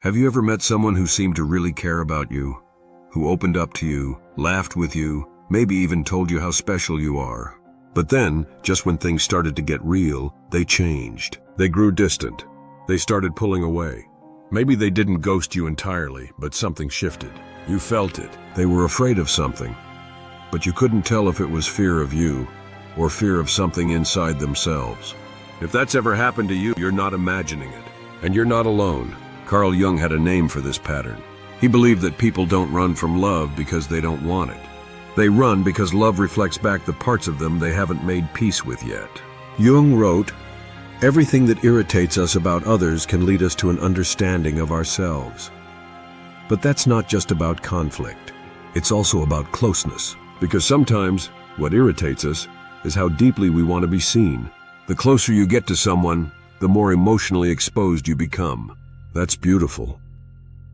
Have you ever met someone who seemed to really care about you? Who opened up to you, laughed with you, maybe even told you how special you are? But then, just when things started to get real, they changed. They grew distant. They started pulling away. Maybe they didn't ghost you entirely, but something shifted. You felt it. They were afraid of something, but you couldn't tell if it was fear of you or fear of something inside themselves. If that's ever happened to you, you're not imagining it. And you're not alone. Carl Jung had a name for this pattern. He believed that people don't run from love because they don't want it. They run because love reflects back the parts of them they haven't made peace with yet. Jung wrote, "Everything that irritates us about others can lead us to an understanding of ourselves." But that's not just about conflict. It's also about closeness. Because sometimes, what irritates us is how deeply we want to be seen. The closer you get to someone, the more emotionally exposed you become. That's beautiful.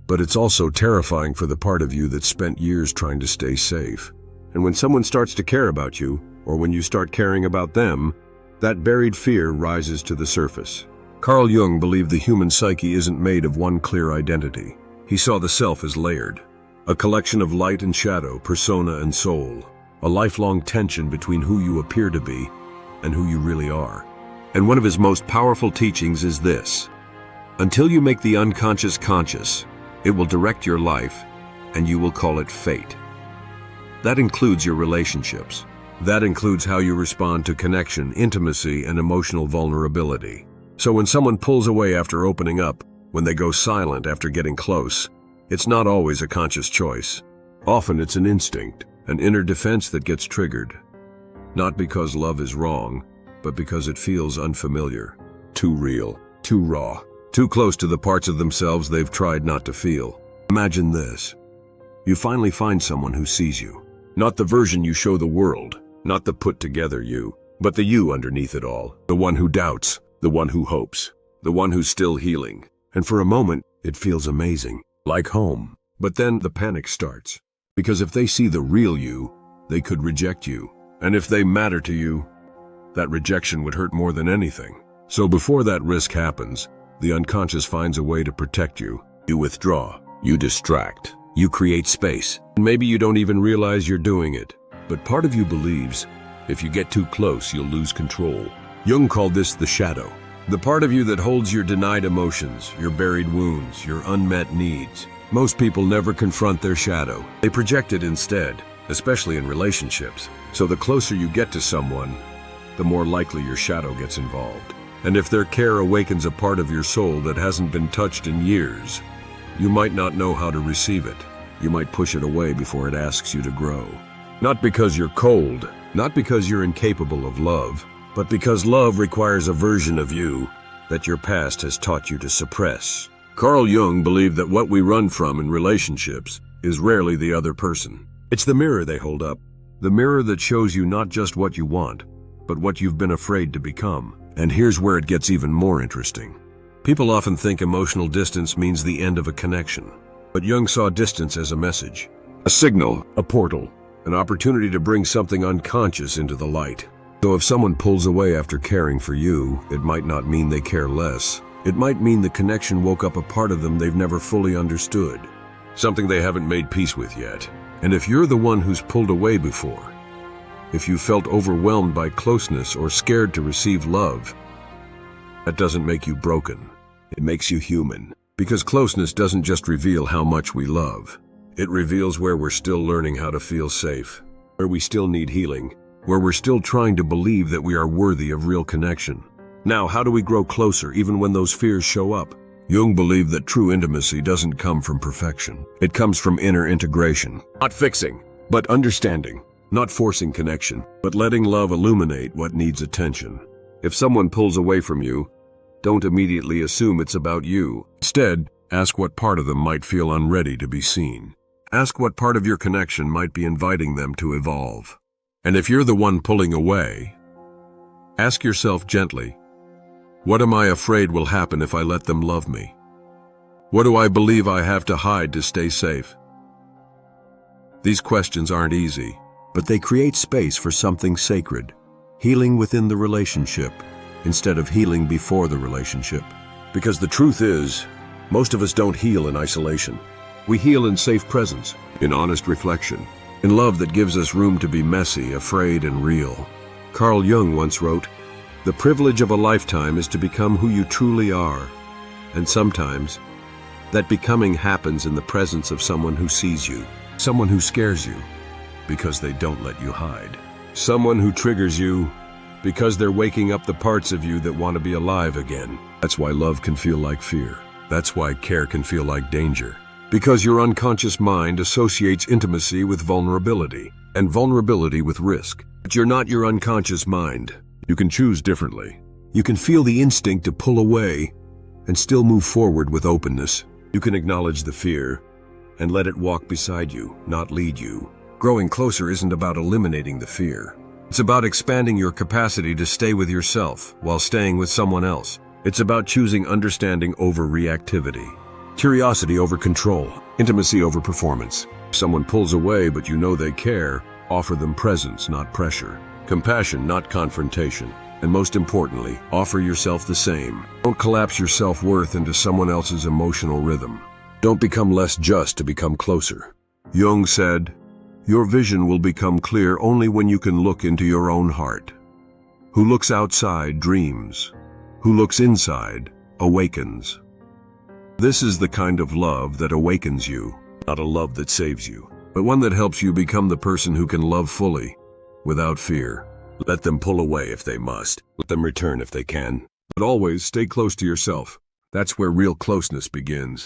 But it's also terrifying for the part of you that spent years trying to stay safe. And when someone starts to care about you, or when you start caring about them, that buried fear rises to the surface. Carl Jung believed the human psyche isn't made of one clear identity. He saw the self as layered, a collection of light and shadow, persona and soul, a lifelong tension between who you appear to be and who you really are. And one of his most powerful teachings is this: until you make the unconscious conscious, it will direct your life, and you will call it fate. That includes your relationships. That includes how you respond to connection, intimacy, and emotional vulnerability. So when someone pulls away after opening up, when they go silent after getting close, it's not always a conscious choice. Often it's an instinct, an inner defense that gets triggered. Not because love is wrong, but because it feels unfamiliar, too real, too raw, too close to the parts of themselves they've tried not to feel. Imagine this. You finally find someone who sees you. Not the version you show the world, not the put-together you, but the you underneath it all. The one who doubts, the one who hopes, the one who's still healing. And for a moment, it feels amazing, like home. But then the panic starts. Because if they see the real you, they could reject you. And if they matter to you, that rejection would hurt more than anything. So before that risk happens, the unconscious finds a way to protect you. You withdraw, you distract, you create space. And maybe you don't even realize you're doing it. But part of you believes, if you get too close, you'll lose control. Jung called this the shadow. The part of you that holds your denied emotions, your buried wounds, your unmet needs. Most people never confront their shadow. They project it instead, especially in relationships. So the closer you get to someone, the more likely your shadow gets involved. And if their care awakens a part of your soul that hasn't been touched in years, you might not know how to receive it. You might push it away before it asks you to grow. Not because you're cold, not because you're incapable of love, but because love requires a version of you that your past has taught you to suppress. Carl Jung believed that what we run from in relationships is rarely the other person. It's the mirror they hold up, the mirror that shows you not just what you want, but what you've been afraid to become. And here's where it gets even more interesting. People often think emotional distance means the end of a connection. But Jung saw distance as a message, a signal, a portal, an opportunity to bring something unconscious into the light. So if someone pulls away after caring for you, it might not mean they care less. It might mean the connection woke up a part of them they've never fully understood, something they haven't made peace with yet. And if you're the one who's pulled away before, if you felt overwhelmed by closeness or scared to receive love, that doesn't make you broken. It makes you human. Because closeness doesn't just reveal how much we love. It reveals where we're still learning how to feel safe, where we still need healing, where we're still trying to believe that we are worthy of real connection. Now, how do we grow closer even when those fears show up? Jung believed that true intimacy doesn't come from perfection. It comes from inner integration. Not fixing, but understanding. Not forcing connection, but letting love illuminate what needs attention. If someone pulls away from you, don't immediately assume it's about you. Instead, ask what part of them might feel unready to be seen. Ask what part of your connection might be inviting them to evolve. And if you're the one pulling away, ask yourself gently, what am I afraid will happen if I let them love me? What do I believe I have to hide to stay safe? These questions aren't easy, but they create space for something sacred, healing within the relationship, instead of healing before the relationship. Because the truth is, Most of us don't heal in isolation. We heal in safe presence, in honest reflection, in love that gives us room to be messy, afraid, and real. Carl Jung once wrote, "The privilege of a lifetime is to become who you truly are." And sometimes, that becoming happens in the presence of someone who sees you, someone who scares you, because they don't let you hide. Someone who triggers you, because they're waking up the parts of you that want to be alive again. That's why love can feel like fear. That's why care can feel like danger. Because your unconscious mind associates intimacy with vulnerability, and vulnerability with risk. But you're not your unconscious mind. You can choose differently. You can feel the instinct to pull away and still move forward with openness. You can acknowledge the fear and let it walk beside you, not lead you. Growing closer isn't about eliminating the fear. It's about expanding your capacity to stay with yourself while staying with someone else. It's about choosing understanding over reactivity, curiosity over control, intimacy over performance. If someone pulls away but you know they care, offer them presence, not pressure, compassion, not confrontation. And most importantly, offer yourself the same. Don't collapse your self-worth into someone else's emotional rhythm. Don't become less just to become closer. Jung said, "Your vision will become clear only when you can look into your own heart. Who looks outside dreams. Who looks inside awakens." This is the kind of love that awakens you, not a love that saves you, but one that helps you become the person who can love fully, without fear. Let them pull away if they must. Let them return if they can. But always stay close to yourself. That's where real closeness begins.